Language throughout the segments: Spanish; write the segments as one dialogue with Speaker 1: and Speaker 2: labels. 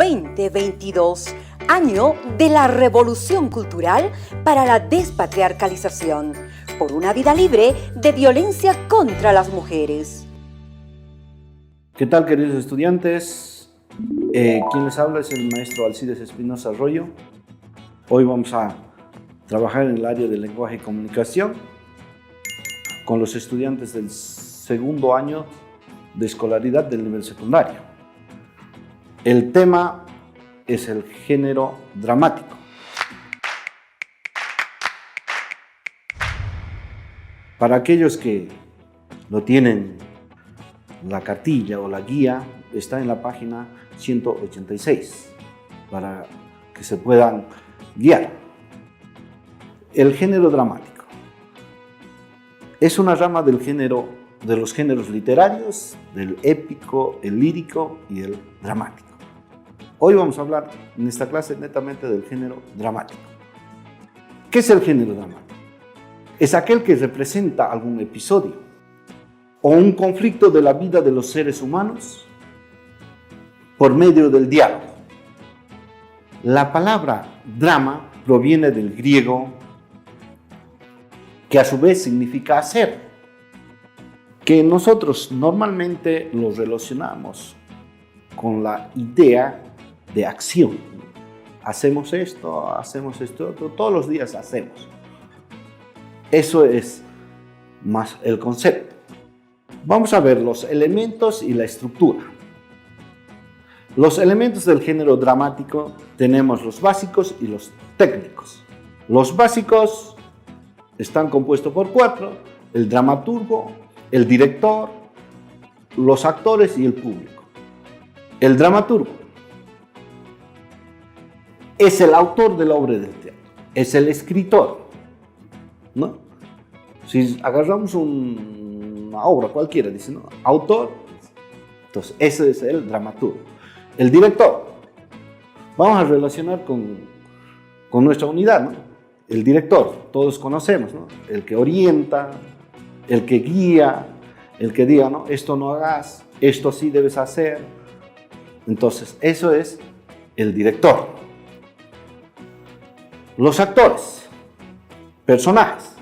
Speaker 1: 2022, año de la revolución cultural para la despatriarcalización, por una vida libre de violencia contra las mujeres.
Speaker 2: ¿Qué tal, queridos estudiantes? Quien les habla es el maestro Alcides Espinosa Arroyo. Hoy vamos a trabajar en el área de lenguaje y comunicación con los estudiantes del segundo año de escolaridad del nivel secundario. El tema es el género dramático. Para aquellos que lo tienen, la cartilla o la guía está en la página 186 para que se puedan guiar. El género dramático es una rama del género, de los géneros literarios, del épico, el lírico y el dramático. Hoy vamos a hablar en esta clase netamente del género dramático. ¿Qué es el género dramático? Es aquel que representa algún episodio o un conflicto de la vida de los seres humanos por medio del diálogo. La palabra drama proviene del griego, que a su vez significa hacer, que nosotros normalmente lo relacionamos con la idea de acción. Hacemos esto, otro, todos los días hacemos. Eso es más el concepto. Vamos a ver los elementos y la estructura. Los elementos del género dramático tenemos los básicos y los técnicos. Los básicos están compuestos por 4: el dramaturgo, el director, los actores y el público. El dramaturgo es el autor de la obra del teatro, es el escritor, ¿no? Si agarramos una obra cualquiera, dice, ¿no?, autor, entonces ese es el dramaturgo. El director, vamos a relacionar con nuestra unidad, ¿no? El director, todos conocemos, ¿no? El que orienta, el que guía, el que diga, no, esto no hagas, esto sí debes hacer. Entonces, eso es el director. Los actores, personajes,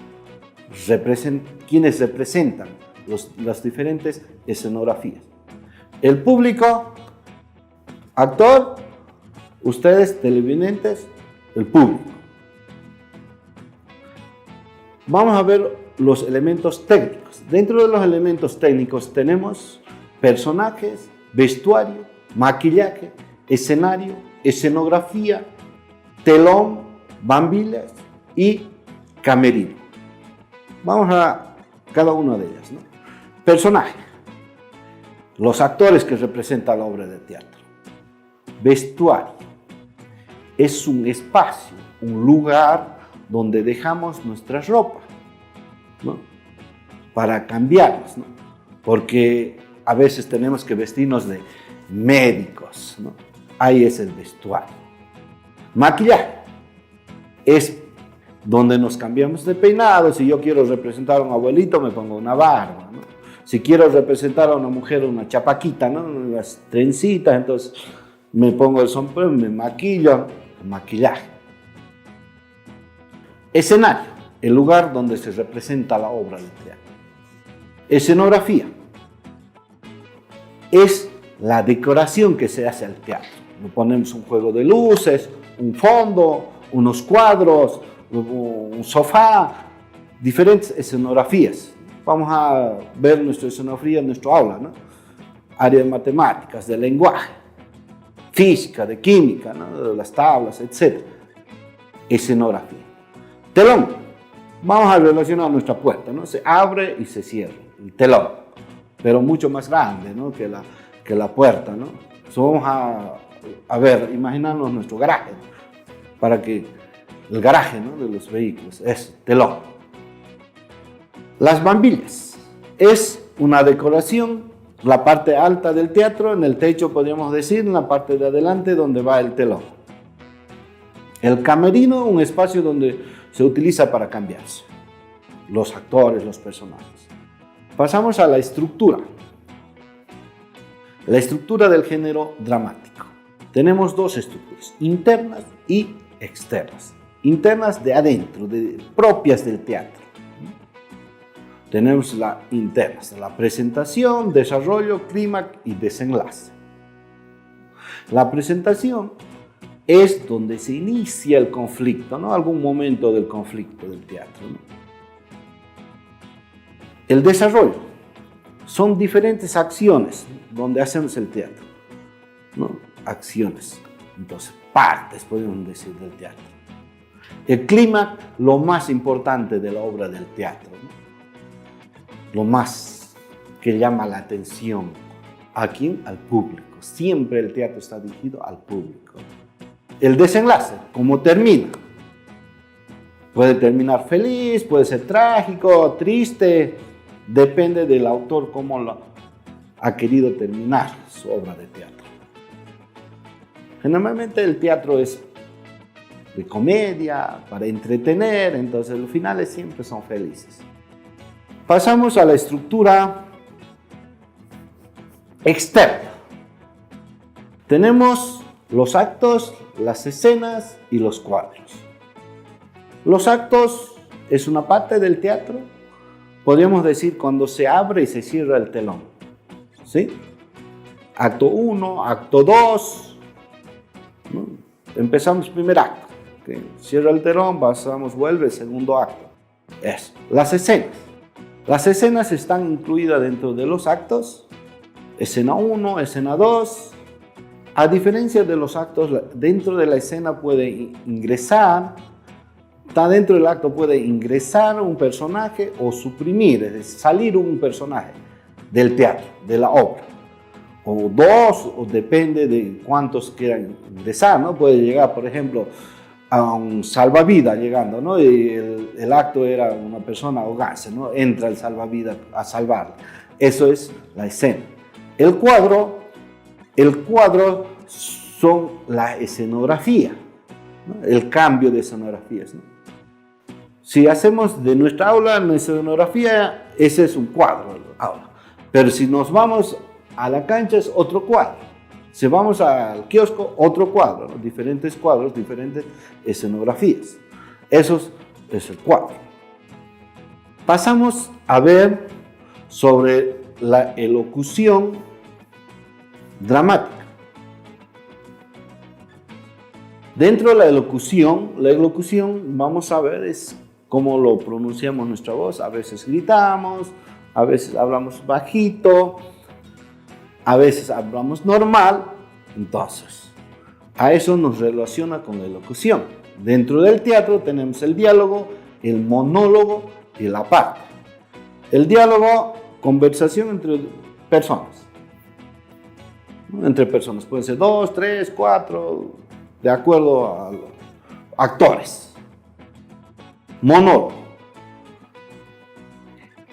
Speaker 2: quienes representan las diferentes escenografías. El público, actor, ustedes televidentes, el público. Vamos a ver los elementos técnicos. Dentro de los elementos técnicos tenemos personajes, vestuario, maquillaje, escenario, escenografía, telón, bambilas y camerino. Vamos a cada una de ellas, ¿no? Personaje, los actores que representan la obra de teatro. Vestuario, es un espacio, un lugar donde dejamos nuestra ropa, ¿no?, para cambiarnos, ¿no?, porque a veces tenemos que vestirnos de médicos, ¿no? Ahí es el vestuario. Maquillaje es donde nos cambiamos de peinado. Si yo quiero representar a un abuelito, me pongo una barba, ¿no? Si quiero representar a una mujer, una chapaquita, ¿no?, unas trencitas, entonces me pongo el sombrero, me maquillo, maquillaje. Escenario, el lugar donde se representa la obra del teatro. Escenografía es la decoración que se hace al teatro. Le ponemos un juego de luces, un fondo, unos cuadros, un sofá, diferentes escenografías. Vamos a ver nuestra escenografía en nuestro aula, ¿no? Área de matemáticas, de lenguaje, física, de química, ¿no?, de las tablas, etc. Escenografía. Telón. Vamos a relacionar nuestra puerta, ¿no? Se abre y se cierra, el telón, pero mucho más grande, ¿no?, que la puerta, ¿no? Entonces vamos a ver, imaginarnos nuestro garaje, para que el garaje, ¿no?, de los vehículos es telón. Las bambilas es una decoración, la parte alta del teatro, en el techo podríamos decir, en la parte de adelante donde va el telón. El camerino, un espacio donde se utiliza para cambiarse los actores, los personajes. Pasamos a la estructura. La estructura del género dramático. tenemos dos estructuras, internas y externas. Internas de adentro, propias del teatro. Tenemos las internas, la presentación, desarrollo, clímax y desenlace. La presentación es donde se inicia el conflicto, ¿no? Algún momento del conflicto del teatro, ¿no? El desarrollo son diferentes acciones donde hacemos el teatro, ¿no? Acciones, entonces partes, podemos decir, del teatro. El clímax, lo más importante de la obra del teatro, ¿no? Lo más que llama la atención. ¿A quién? Al público. Siempre el teatro está dirigido al público. El desenlace, ¿cómo termina? Puede terminar feliz, puede ser trágico, triste, depende del autor cómo lo ha querido terminar su obra de teatro. Generalmente el teatro es de comedia, para entretener, entonces los finales siempre son felices. Pasamos a la estructura externa. Tenemos los actos, las escenas y los cuadros. Los actos es una parte del teatro, podríamos decir cuando se abre y se cierra el telón, ¿sí? Acto 1, acto 2, ¿no? Empezamos primer acto, ¿okay? Cierra el telón, pasamos, vuelve, segundo acto. Eso. Las escenas. Las escenas están incluidas dentro de los actos, escena 1, escena 2. A diferencia de los actos, dentro de la escena puede ingresar, está dentro del acto puede ingresar un personaje o suprimir, es decir, salir un personaje del teatro, de la obra. O dos, o depende de cuántos quieran ingresar, ¿no? Puede llegar, por ejemplo, a un salvavidas llegando, ¿no? Y el acto era una persona ahogarse, ¿no? Entra el salvavidas a salvarla. Eso es la escena. El cuadro son la escenografía, ¿no? El cambio de escenografías, ¿no? Si hacemos de nuestra aula una escenografía, ese es un cuadro, aula. Pero si nos vamos a la cancha es otro cuadro. Si vamos al kiosco, otro cuadro, ¿no? Diferentes cuadros, diferentes escenografías. Eso es el cuadro. Pasamos a ver sobre la elocución dramática. Dentro de la elocución vamos a ver es cómo lo pronunciamos nuestra voz. A veces gritamos, a veces hablamos bajito, a veces hablamos normal. Entonces, a eso nos relaciona con la elocución. Dentro del teatro tenemos el diálogo, el monólogo y la parte. El diálogo, conversación entre personas. Entre personas, pueden ser 2, 3, 4, de acuerdo a los actores. Monólogo.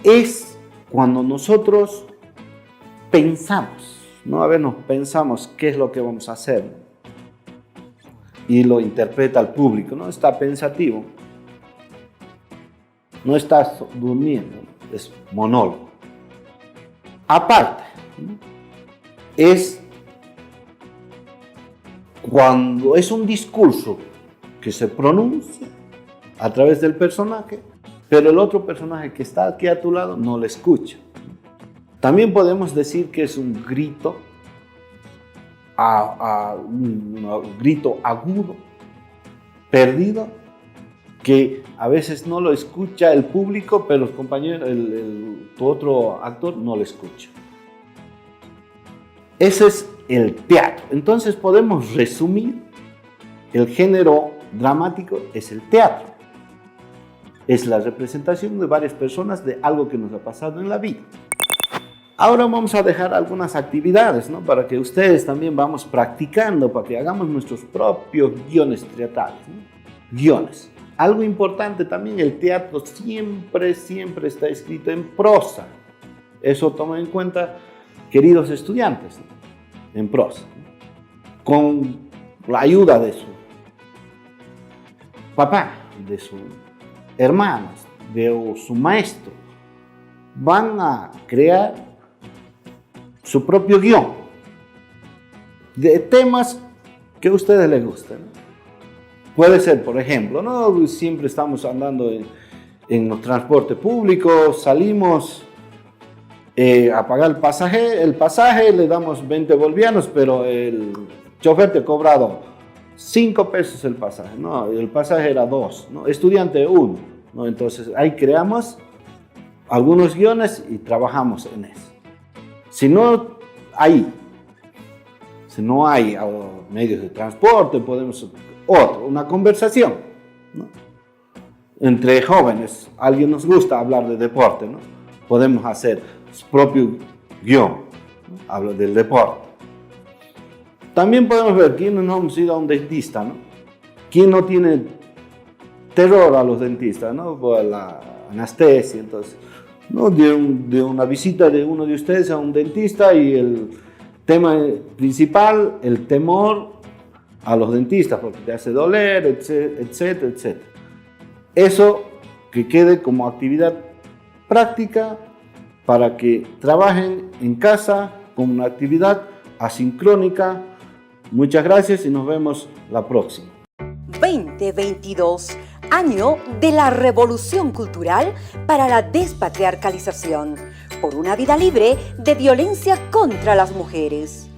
Speaker 2: Es cuando nosotros pensamos, ¿no? A ver, nos pensamos qué es lo que vamos a hacer y lo interpreta el público, ¿no? Está pensativo, no está durmiendo, es monólogo. Aparte, ¿no? Es cuando es un discurso que se pronuncia a través del personaje, pero el otro personaje que está aquí a tu lado no lo escucha. También podemos decir que es un grito, un grito agudo, perdido, que a veces no lo escucha el público, pero los compañeros, tu otro actor no lo escucha. Ese es el teatro. Entonces podemos resumir, el género dramático es el teatro. Es la representación de varias personas de algo que nos ha pasado en la vida. Ahora vamos a dejar algunas actividades, ¿no? Para que ustedes también vamos practicando, para que hagamos nuestros propios guiones teatrales, ¿no? Guiones. Algo importante también, el teatro siempre está escrito en prosa. Eso tomen en cuenta, queridos estudiantes, ¿no? En prosa. ¿No? Con la ayuda de su papá, de sus hermanos, de su maestro, van a crear su propio guión de temas que a ustedes les guste, ¿no? Puede ser, por ejemplo, ¿no? Siempre estamos andando en los transportes públicos, salimos a pagar el pasaje le damos 20 bolivianos, pero el chofer te ha cobrado 5 pesos el pasaje, ¿no? El pasaje era 2, ¿no? Estudiante 1, ¿no? Entonces ahí creamos algunos guiones y trabajamos en eso. Si no hay medios de transporte, podemos una conversación, ¿no? Entre jóvenes, a alguien nos gusta hablar de deporte, ¿no? Podemos hacer su propio guión, ¿no? Habla del deporte. También podemos ver quiénes no hemos ido a un dentista, ¿no? ¿Quién no tiene terror a los dentistas, ¿no? Por la anestesia, entonces, ¿no? De una visita de uno de ustedes a un dentista y el tema principal, el temor a los dentistas, porque te hace doler, etcétera, etcétera. Eso que quede como actividad práctica para que trabajen en casa con una actividad asincrónica. Muchas gracias y nos vemos la próxima.
Speaker 1: 2022, año de la revolución cultural para la despatriarcalización, por una vida libre de violencia contra las mujeres.